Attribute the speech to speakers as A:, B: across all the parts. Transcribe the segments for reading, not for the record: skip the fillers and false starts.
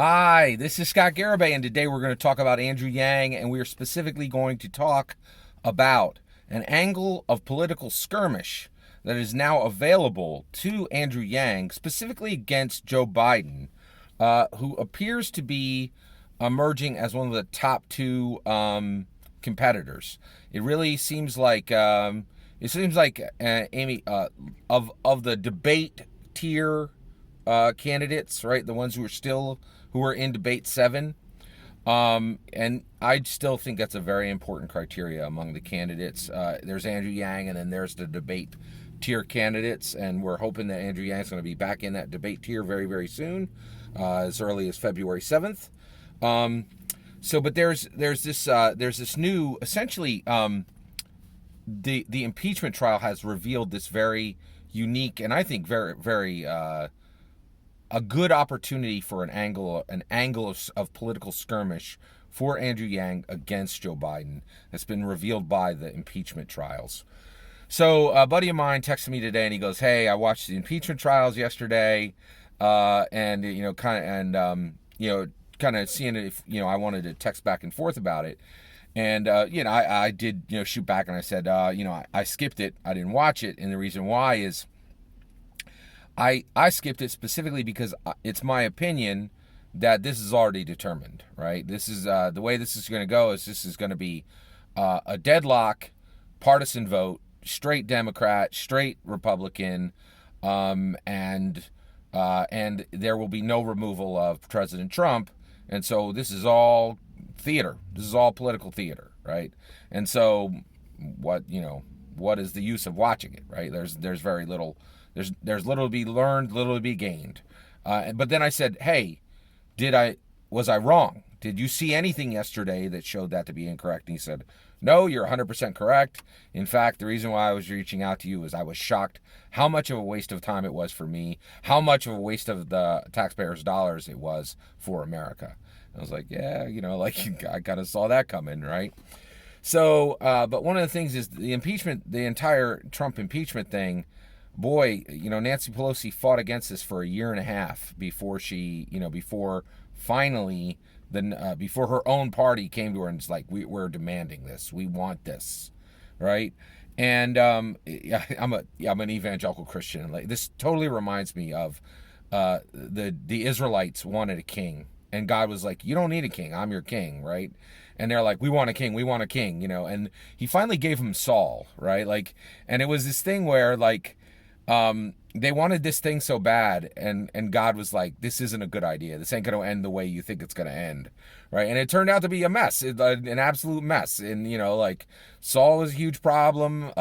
A: Hi, this is Scott Garibay, and today we're going to talk about Andrew Yang, and we are specifically going to talk about an angle of political skirmish that is now available to Andrew Yang, specifically against Joe Biden, who appears to be emerging as one of the top two competitors. It really seems like Amy of the debate tier candidates, right? The ones who are in debate 7. And I still think that's a very important criteria among the candidates. There's Andrew Yang, and then there's the debate tier candidates, and we're hoping that Andrew Yang is going to be back in that debate tier very, very soon, as early as February 7th. But there's this new, essentially, the impeachment trial has revealed this very unique and I think very, very a good opportunity for an angle of political skirmish for Andrew Yang against Joe Biden that's been revealed by the impeachment trials. So a buddy of mine texted me today, and he goes, "Hey, I watched the impeachment trials yesterday, and kind of seeing if I wanted to text back and forth about it." And I did shoot back, and I said, I skipped it, I didn't watch it, and the reason why is I skipped it specifically because it's my opinion that this is already determined, right? This is the way this is going to go. Is this is going to be a deadlock, partisan vote, straight Democrat, straight Republican, and there will be no removal of President Trump. And so this is all theater. This is all political theater, right? And so what is the use of watching it, right? There's very little. There's little to be learned, little to be gained. But then I said, "Hey, was I wrong? Did you see anything yesterday that showed that to be incorrect?" And he said, "No, you're 100% correct. In fact, the reason why I was reaching out to you is I was shocked how much of a waste of time it was for me, how much of a waste of the taxpayers' dollars it was for America." I was like, "Yeah, I kind of saw that coming, right?" So, but one of the things is the entire Trump impeachment thing. Boy, Nancy Pelosi fought against this for a year and a half before before finally, before her own party came to her and was like, we're demanding this, we want this, right? And yeah, I'm an evangelical Christian. Like, this totally reminds me of the Israelites wanted a king, and God was like, "You don't need a king, I'm your king," right? And they're like, we want a king, and he finally gave him Saul, right? Like, and it was this thing where, like, they wanted this thing so bad, and God was like, "This isn't a good idea. This ain't going to end the way you think it's going to end," right? And it turned out to be a mess, an absolute mess. And Saul was a huge problem.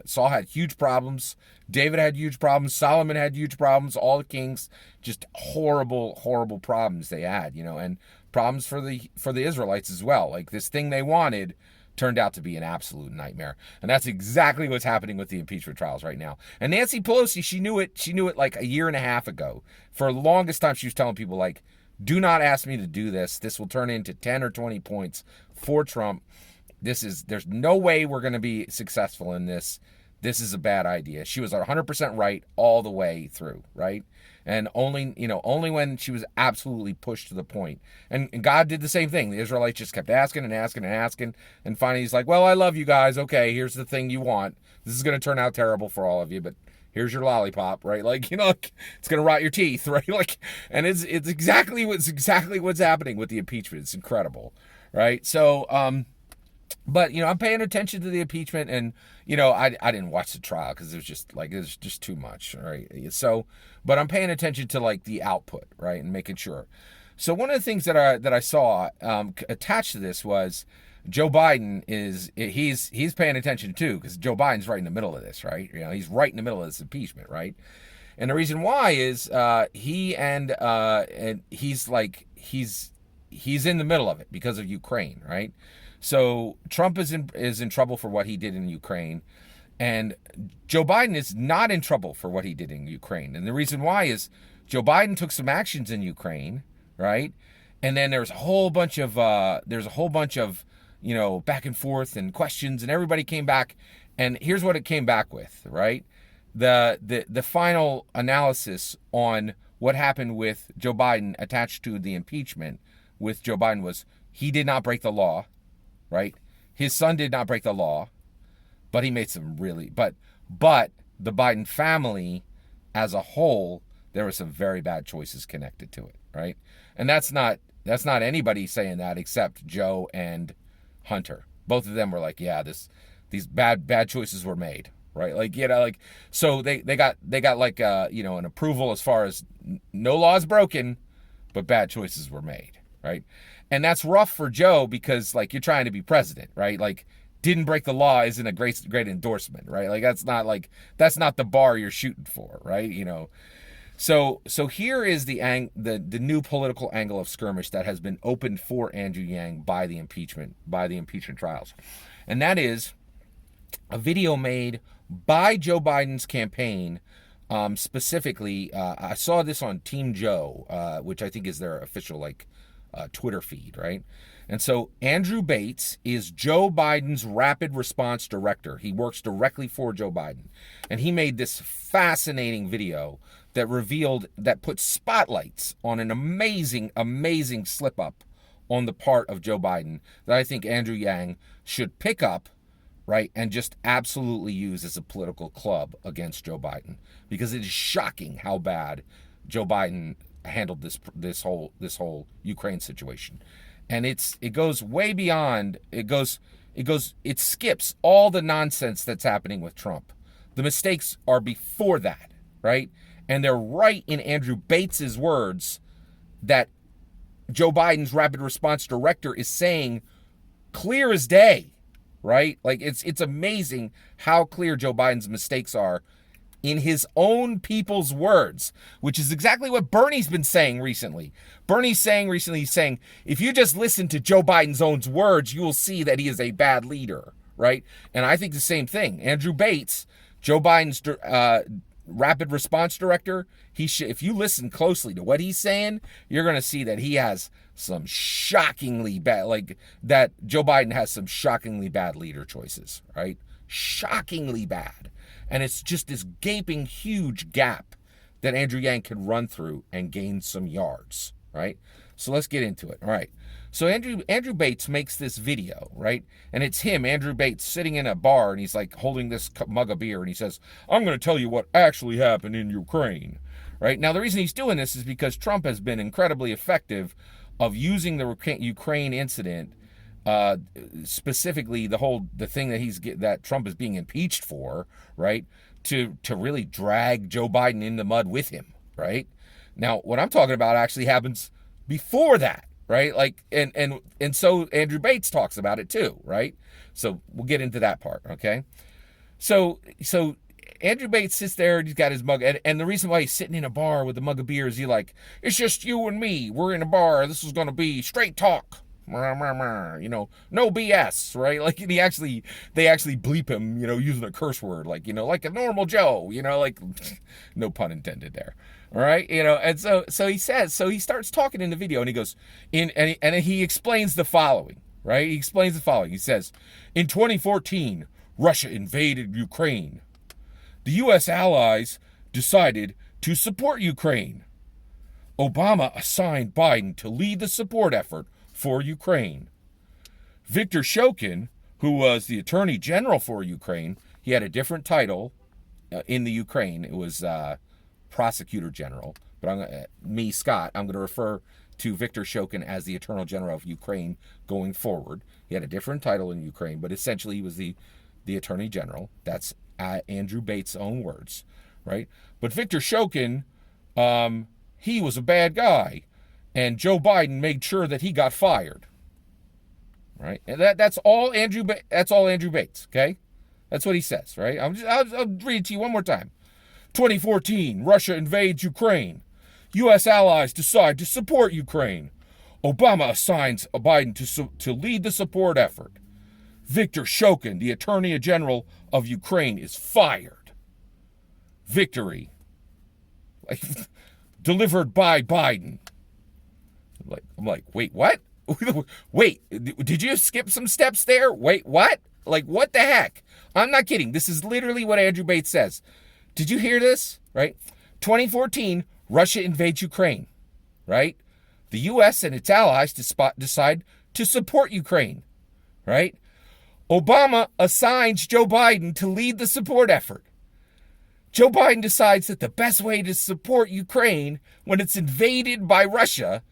A: Saul had huge problems. David had huge problems. Solomon had huge problems. All the kings, just horrible, horrible problems they had, and problems for the Israelites as well. Like, this thing they wanted turned out to be an absolute nightmare. And that's exactly what's happening with the impeachment trials right now. And Nancy Pelosi, she knew it like a year and a half ago. For the longest time, she was telling people, like, "Do not ask me to do this. This will turn into 10 or 20 points for Trump. There's no way we're going to be successful in this. This is a bad idea." She was 100% right all the way through, right? And only when she was absolutely pushed to the point. And God did the same thing. The Israelites just kept asking and asking and asking. And finally he's like, "Well, I love you guys. Okay, here's the thing you want. This is going to turn out terrible for all of you, but here's your lollipop," right? Like, it's going to rot your teeth, right? Like, and it's exactly what's happening with the impeachment. It's incredible, right? So, but I'm paying attention to the impeachment, and I didn't watch the trial because it was just too much, right? So, but I'm paying attention to, like, the output, right, and making sure. So one of the things that I saw attached to this was Joe Biden he's paying attention too, because Joe Biden's right in the middle of this, right? He's right in the middle of this impeachment, right? And the reason why is he's in the middle of it because of Ukraine, right? So Trump is in trouble for what he did in Ukraine, and Joe Biden is not in trouble for what he did in Ukraine. And the reason why is Joe Biden took some actions in Ukraine, right? And then there's a whole bunch of back and forth and questions, and everybody came back, and here's what it came back with, right? The final analysis on what happened with Joe Biden attached to the impeachment with Joe Biden was he did not break the law, right? His son did not break the law, but he made some really, but the Biden family as a whole, there were some very bad choices connected to it, right? And that's not anybody saying that except Joe and Hunter. Both of them were like, yeah, these bad choices were made, right? Like, like, so they got like an approval as far as no laws broken, but bad choices were made, right? And that's rough for Joe because like you're trying to be president, right? Like didn't break the law isn't a great endorsement, right? Like that's not the bar you're shooting for, right? So here is the new political angle of skirmish that has been opened for Andrew Yang by the impeachment trials. And that is a video made by Joe Biden's campaign. Specifically, I saw this on Team Joe, which I think is their official Twitter feed, right? And so Andrew Bates is Joe Biden's rapid response director. He works directly for Joe Biden. And he made this fascinating video that put spotlights on an amazing slip up on the part of Joe Biden that I think Andrew Yang should pick up, right, and just absolutely use as a political club against Joe Biden, because it is shocking how bad Joe Biden handled this whole Ukraine situation. And it goes way beyond, it skips all the nonsense that's happening with Trump. The mistakes are before that, right? And they're right in Andrew Bates's words that Joe Biden's rapid response director is saying clear as day, right? Like it's amazing how clear Joe Biden's mistakes are in his own people's words, which is exactly what Bernie's been saying recently. He's saying, if you just listen to Joe Biden's own words, you will see that he is a bad leader, right? And I think the same thing. Andrew Bates, Joe Biden's rapid response director, if you listen closely to what he's saying, you're going to see that he has some shockingly bad, that Joe Biden has some shockingly bad leader choices, right? Shockingly bad. And it's just this gaping huge gap that Andrew Yang can run through and gain some yards, right? So let's get into it. All right. So Andrew Bates makes this video, right? And it's him, Andrew Bates, sitting in a bar, and he's like holding this mug of beer, and he says, I'm going to tell you what actually happened in Ukraine, right? Now, the reason he's doing this is because Trump has been incredibly effective of using the Ukraine incident, specifically the thing that Trump is being impeached for, right? To really drag Joe Biden in the mud with him, right? Now, what I'm talking about actually happens before that, right? Like, and so Andrew Bates talks about it too, right? So we'll get into that part, okay? So Andrew Bates sits there and he's got his mug, and the reason why he's sitting in a bar with a mug of beer is it's just you and me. We're in a bar. This is going to be straight talk. No BS, right? Like they actually bleep him, using a curse word, like a normal Joe, no pun intended there. All right. And so he starts talking in the video, and he goes and he explains the following, right? He explains the following. He says, in 2014, Russia invaded Ukraine. The U.S. allies decided to support Ukraine. Obama assigned Biden to lead the support effort for Ukraine. Viktor Shokin, who was the Attorney General for Ukraine, he had a different title in the Ukraine. It was Prosecutor General. But I'm going to refer to Viktor Shokin as the Attorney General of Ukraine going forward. He had a different title in Ukraine, but essentially he was the Attorney General. That's Andrew Bates' own words, right? But Viktor Shokin, he was a bad guy. And Joe Biden made sure that he got fired, right? And that's all Andrew Bates, okay? That's what he says, right? I'll read it to you one more time. 2014, Russia invades Ukraine. U.S. allies decide to support Ukraine. Obama assigns Biden to lead the support effort. Viktor Shokin, the Attorney General of Ukraine, is fired. Victory. Delivered by Biden. I'm like, wait, what? Wait, did you skip some steps there? Wait, what? Like, what the heck? I'm not kidding. This is literally what Andrew Bates says. Did you hear this? Right? 2014, Russia invades Ukraine, right? The U.S. and its allies decide to support Ukraine, right? Obama assigns Joe Biden to lead the support effort. Joe Biden decides that the best way to support Ukraine when it's invaded by Russia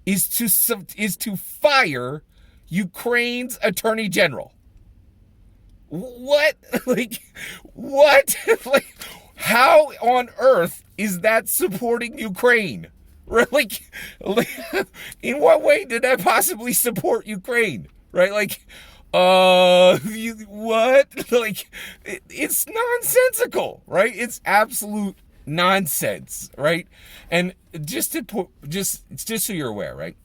A: is to fire Ukraine's attorney general. What? What? How on earth is that supporting Ukraine? Like, in what way did that possibly support Ukraine? Right? What? It's nonsensical, right? It's absolute nonsense, right? And just so you're aware, right?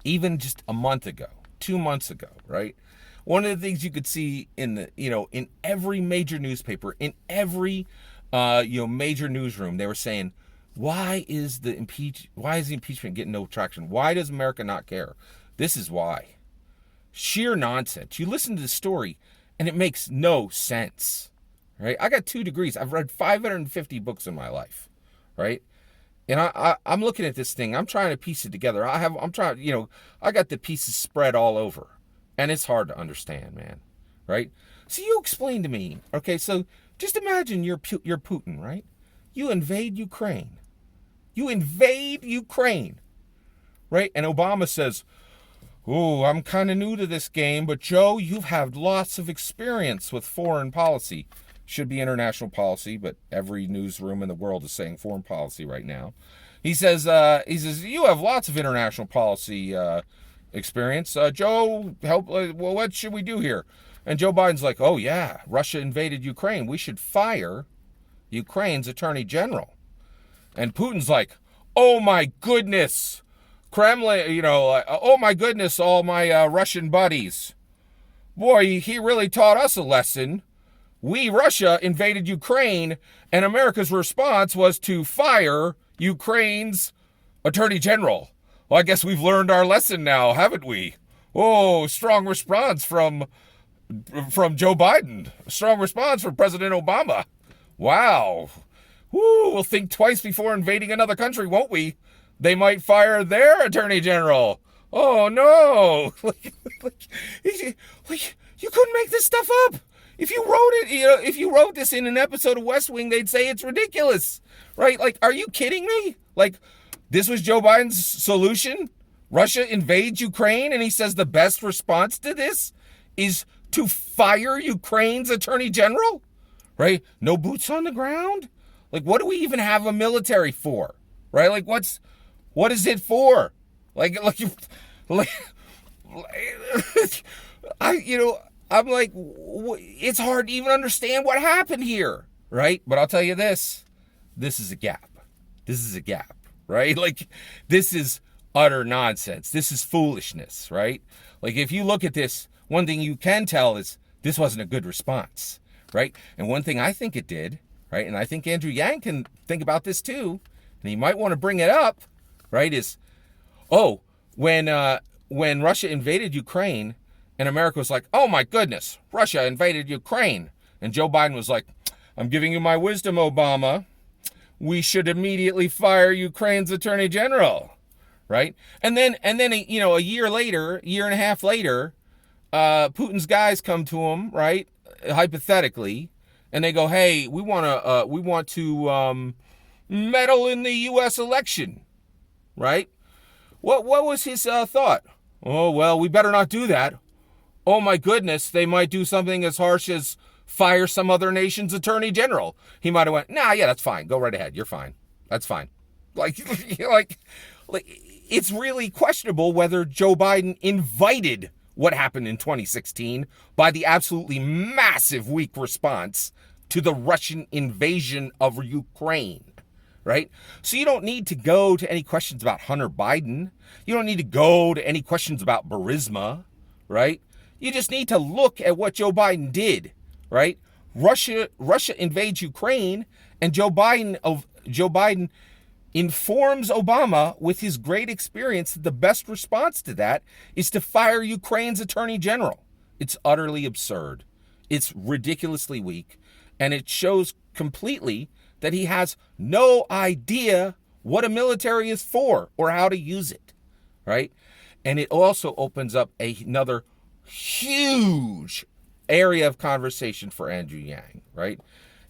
A: Even just a month ago, 2 months ago, right? One of the things you could see in every major newspaper, in every, major newsroom, they were saying, why is the impeachment getting no traction? Why does America not care? This is why. Sheer nonsense. You listen to the story and it makes no sense, right? I got 2 degrees. I've read 550 books in my life, right? And I'm looking at this thing. I'm trying to piece it together. I got the pieces spread all over, and it's hard to understand, man, right? So you explain to me, okay? So just imagine you're Putin, right? You invade Ukraine. Right? And Obama says, "Oh, I'm kind of new to this game, but Joe, you've had lots of experience with foreign policy." Should be international policy, but every newsroom in the world is saying foreign policy right now. He says, "You have lots of international policy experience. Joe, what should we do here?" And Joe Biden's like, "Oh yeah, Russia invaded Ukraine. We should fire Ukraine's attorney general." And Putin's like, "Oh my goodness, Kremlin, oh my goodness, all my Russian buddies. Boy, he really taught us a lesson. Russia invaded Ukraine, and America's response was to fire Ukraine's attorney general. Well, I guess we've learned our lesson now, haven't we? Oh, strong response from Joe Biden. Strong response from President Obama. Wow. Woo, we'll think twice before invading another country, won't we? They might fire their attorney general. Oh, no. You couldn't make this stuff up. If you wrote this in an episode of West Wing, they'd say it's ridiculous, right? Are you kidding me? This was Joe Biden's solution? Russia invades Ukraine, and he says the best response to this is to fire Ukraine's attorney general, right? No boots on the ground? What do we even have a military for, right? What is it for? I'm like, it's hard to even understand what happened here, right? But I'll tell you this is a gap. This is a gap, right? This is utter nonsense. This is foolishness, right? If you look at this, one thing you can tell is this wasn't a good response, right? And one thing I think it did, right, and I think Andrew Yang can think about this too, and he might want to bring it up, right, is, when Russia invaded Ukraine, and America was like, "Oh my goodness, Russia invaded Ukraine." And Joe Biden was like, "I'm giving you my wisdom, Obama. We should immediately fire Ukraine's attorney general." Right? And then a year and a half later, Putin's guys come to him, right? Hypothetically, and they go, "Hey, we want to meddle in the U.S. election." Right? What was his thought? "Oh, well, we better not do that. Oh my goodness, they might do something as harsh as fire some other nation's attorney general." He might have went, "Nah, yeah, that's fine. Go right ahead. You're fine. That's fine." It's really questionable whether Joe Biden invited what happened in 2016 by the absolutely massive weak response to the Russian invasion of Ukraine, right? So you don't need to go to any questions about Hunter Biden. You don't need to go to any questions about Burisma, right? You just need to look at what Joe Biden did, right? Russia invades Ukraine, and Joe Biden informs Obama with his great experience that the best response to that is to fire Ukraine's attorney general. It's utterly absurd. It's ridiculously weak, and it shows completely that he has no idea what a military is for or how to use it, right? And it also opens up another huge area of conversation for Andrew Yang, right?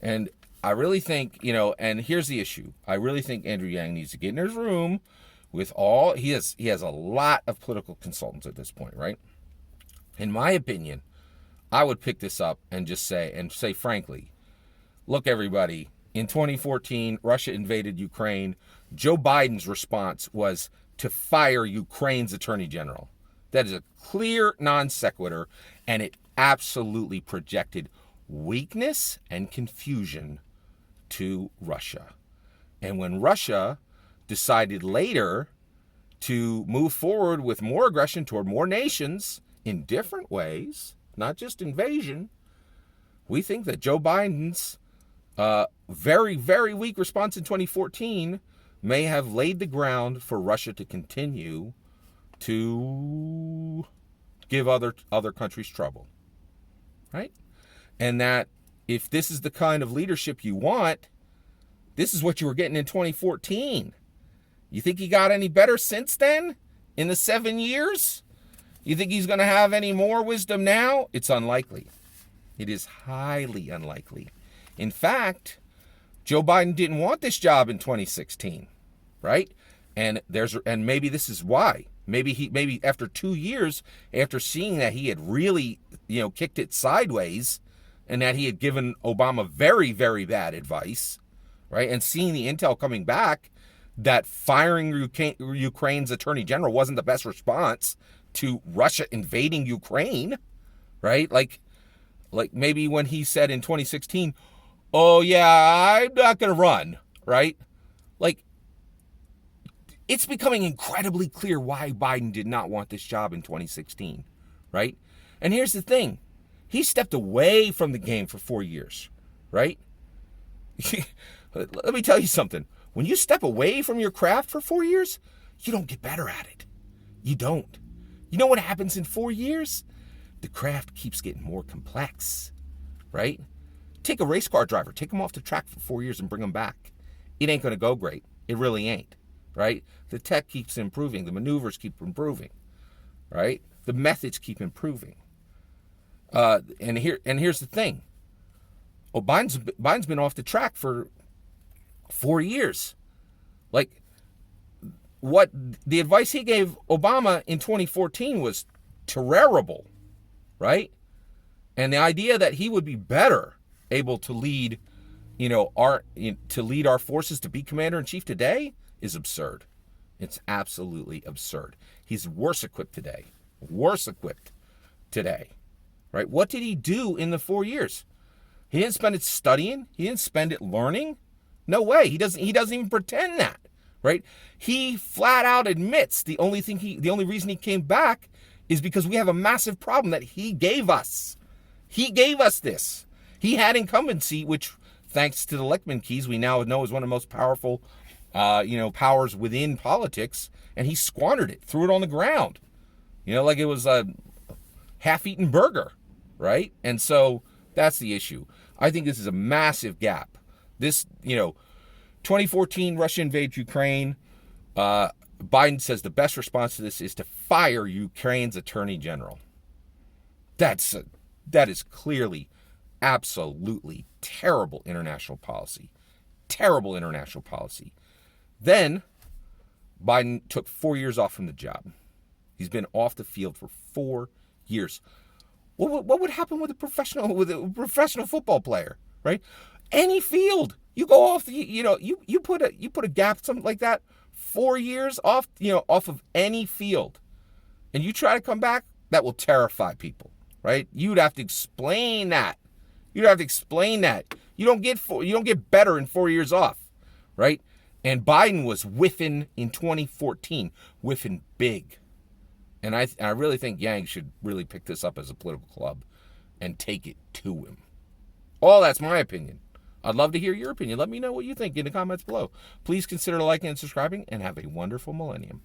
A: And I really think, and here's the issue. I really think Andrew Yang needs to get in his room with he has a lot of political consultants at this point, right? In my opinion, I would pick this up and just say frankly, look, everybody, in 2014, Russia invaded Ukraine. Joe Biden's response was to fire Ukraine's attorney general. That is a clear non sequitur, and it absolutely projected weakness and confusion to Russia. And when Russia decided later to move forward with more aggression toward more nations in different ways, not just invasion, we think that Joe Biden's very, very weak response in 2014 may have laid the ground for Russia to continue to give other countries trouble, right? And that if this is the kind of leadership you want, this is what you were getting in 2014. You think he got any better since then in the 7 years? You think he's going to have any more wisdom now? It's unlikely. It is highly unlikely. In fact, Joe Biden didn't want this job in 2016, right? And maybe this is why. Maybe after 2 years, after seeing that he had really, kicked it sideways, and that he had given Obama very, very bad advice, right? And seeing the intel coming back that firing Ukraine's attorney general wasn't the best response to Russia invading Ukraine, right? Like maybe when he said in 2016, oh yeah, I'm not going to run, right? Like, it's becoming incredibly clear why Biden did not want this job in 2016, right? And here's the thing. He stepped away from the game for 4 years, right? Let me tell you something. When you step away from your craft for 4 years, you don't get better at it. You don't. You know what happens in 4 years? The craft keeps getting more complex, right? Take a race car driver. Take him off the track for 4 years and bring him back. It ain't going to go great. It really ain't, right? The tech keeps improving. The maneuvers keep improving, right? The methods keep improving. And here's the thing. Oh, Biden's been off the track for 4 years. Like, what the advice he gave Obama in 2014 was terrible, right? And the idea that he would be better able to lead, our forces, to be commander in chief today is absurd. It's absolutely absurd. He's worse equipped today, right? What did he do in the 4 years? He didn't spend it studying. He didn't spend it learning. No way. He doesn't even pretend that, right? He flat out admits the only reason he came back is because we have a massive problem that he gave us. He gave us this. He had incumbency, which, thanks to the Lichtman keys, we now know is one of the most powerful, powers within politics, and he squandered it, threw it on the ground, like it was a half-eaten burger, right? And so that's the issue. I think this is a massive gap. This, 2014 Russia invades Ukraine. Biden says the best response to this is to fire Ukraine's attorney general. That is clearly, absolutely terrible international policy. Terrible international policy. Then Biden took 4 years off from the job. He's been off the field for 4 years. What would happen with a professional football player, right? Any field, you go off you put a gap, something like that, 4 years off, off of any field, and you try to come back, that will terrify people, right? You'd have to explain that. You don't get better in 4 years off, right? And Biden was whiffing in 2014, whiffing big. And I really think Yang should really pick this up as a political club and take it to him. All that's my opinion. I'd love to hear your opinion. Let me know what you think in the comments below. Please consider liking and subscribing, and have a wonderful millennium.